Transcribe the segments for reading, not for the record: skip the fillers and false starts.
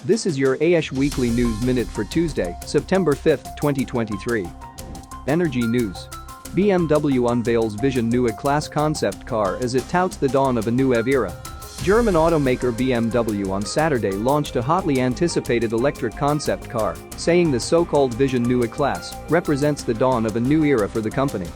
This is your AESH Weekly News Minute for Tuesday, September 5, 2023. Energy News. BMW unveils Vision new A-Class concept car as it touts the dawn of a new EV era. German automaker BMW on Saturday launched a hotly anticipated electric concept car, saying the so-called Vision new A-Class represents the dawn of a new era for the company.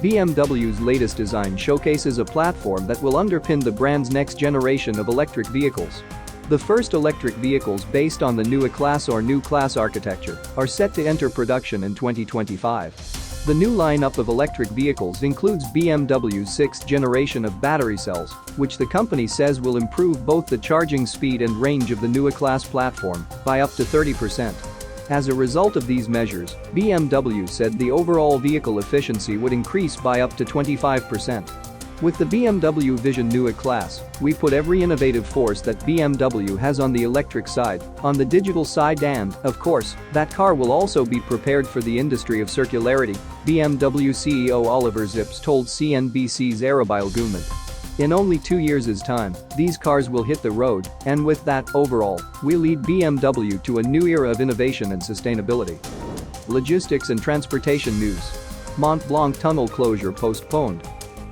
BMW's latest design showcases a platform that will underpin the brand's next generation of electric vehicles. The first electric vehicles based on the new A-Class or new class architecture are set to enter production in 2025. The new lineup of electric vehicles includes BMW's sixth generation of battery cells, which the company says will improve both the charging speed and range of the new A-Class platform by up to 30%. As a result of these measures, BMW said the overall vehicle efficiency would increase by up to 25%. With the BMW Vision new A-Class, we put every innovative force that BMW has on the electric side, on the digital side and, of course, that car will also be prepared for the industry of circularity, BMW CEO Oliver Zipse told CNBC's Arabile Gumand. In only 2 years' time, these cars will hit the road, and with that, overall, we lead BMW to a new era of innovation and sustainability. Logistics and transportation news. Mont Blanc tunnel closure postponed.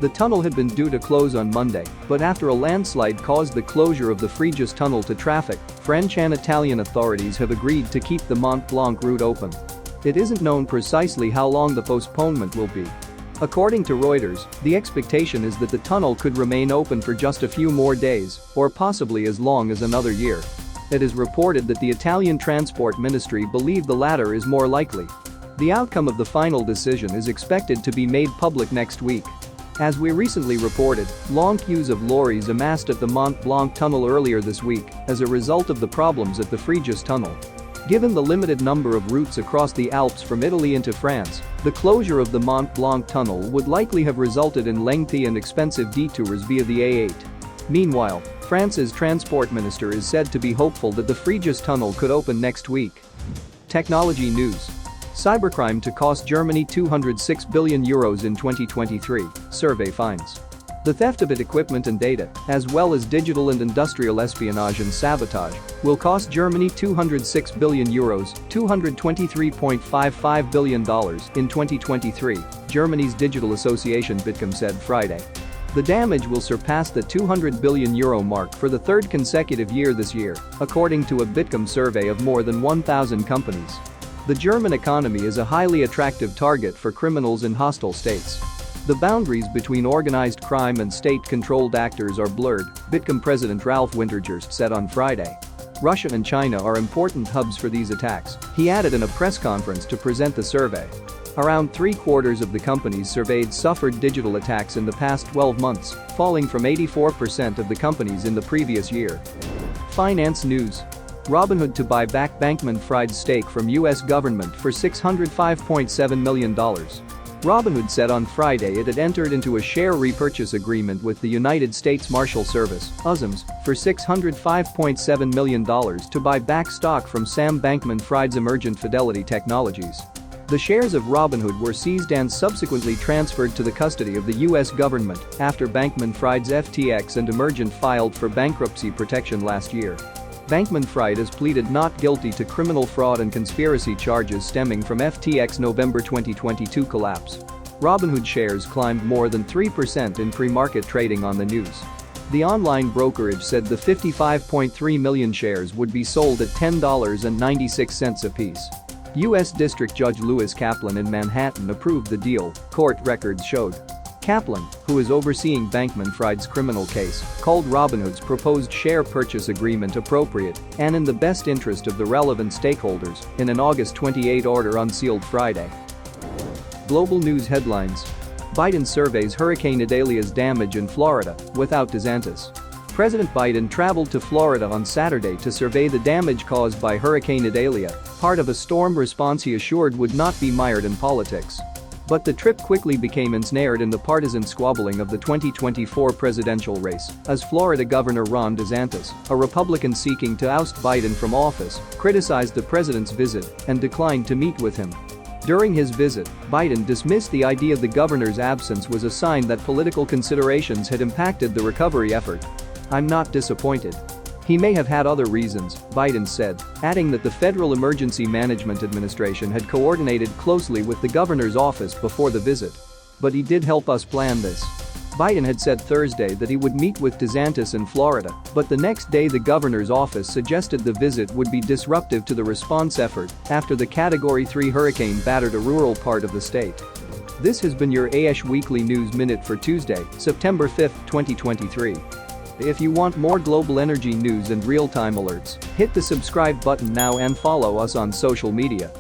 The tunnel had been due to close on Monday, but after a landslide caused the closure of the Frejus tunnel to traffic, French and Italian authorities have agreed to keep the Mont Blanc route open. It isn't known precisely how long the postponement will be. According to Reuters, the expectation is that the tunnel could remain open for just a few more days, or possibly as long as another year. It is reported that the Italian Transport Ministry believe the latter is more likely. The outcome of the final decision is expected to be made public next week. As we recently reported, long queues of lorries amassed at the Mont Blanc tunnel earlier this week as a result of the problems at the Frejus tunnel. Given the limited number of routes across the Alps from Italy into France, the closure of the Mont Blanc tunnel would likely have resulted in lengthy and expensive detours via the A8. Meanwhile, France's transport minister is said to be hopeful that the Frejus tunnel could open next week. Technology news. Cybercrime to cost Germany €206 billion in 2023, survey finds. The theft of equipment and data, as well as digital and industrial espionage and sabotage, will cost Germany €206 billion, $223.55 billion in 2023, Germany's digital association Bitkom said Friday. The damage will surpass the €200 billion mark for the third consecutive year this year, according to a Bitkom survey of more than 1,000 companies. The German economy is a highly attractive target for criminals in hostile states. The boundaries between organized crime and state-controlled actors are blurred, Bitkom president Ralph Wintergerst said on Friday. Russia and China are important hubs for these attacks, he added in a press conference to present the survey. Around 3/4 of the companies surveyed suffered digital attacks in the past 12 months, falling from 84% of the companies in the previous year. Finance news. Robinhood to buy back Bankman-Fried's stake from U.S. government for $605.7 million. Robinhood said on Friday it had entered into a share repurchase agreement with the United States Marshal Service (USMS) for $605.7 million to buy back stock from Sam Bankman-Fried's Emergent Fidelity Technologies. The shares of Robinhood were seized and subsequently transferred to the custody of the U.S. government after Bankman-Fried's FTX and Emergent filed for bankruptcy protection last year. Bankman-Fried has pleaded not guilty to criminal fraud and conspiracy charges stemming from FTX November 2022 collapse. Robinhood shares climbed more than 3% in pre-market trading on the news. The online brokerage said the 55.3 million shares would be sold at $10.96 apiece. U.S. District Judge Lewis Kaplan in Manhattan approved the deal, court records showed. Kaplan, who is overseeing Bankman-Fried's criminal case, called Robinhood's proposed share purchase agreement appropriate and in the best interest of the relevant stakeholders in an August 28 order unsealed Friday. Global news headlines. Biden surveys Hurricane Idalia's damage in Florida without DeSantis. President Biden traveled to Florida on Saturday to survey the damage caused by Hurricane Idalia, part of a storm response he assured would not be mired in politics. But the trip quickly became ensnared in the partisan squabbling of the 2024 presidential race, as Florida Governor Ron DeSantis, a Republican seeking to oust Biden from office, criticized the president's visit and declined to meet with him. During his visit, Biden dismissed the idea the governor's absence was a sign that political considerations had impacted the recovery effort. "I'm not disappointed. He may have had other reasons, Biden said, adding that the Federal Emergency Management Administration had coordinated closely with the governor's office before the visit. But he did help us plan this. Biden had said Thursday that he would meet with DeSantis in Florida, but the next day the governor's office suggested the visit would be disruptive to the response effort after the Category 3 hurricane battered a rural part of the state. This has been your AESH Weekly News Minute for Tuesday, September 5, 2023. If you want more global energy news and real-time alerts, hit the subscribe button now and follow us on social media.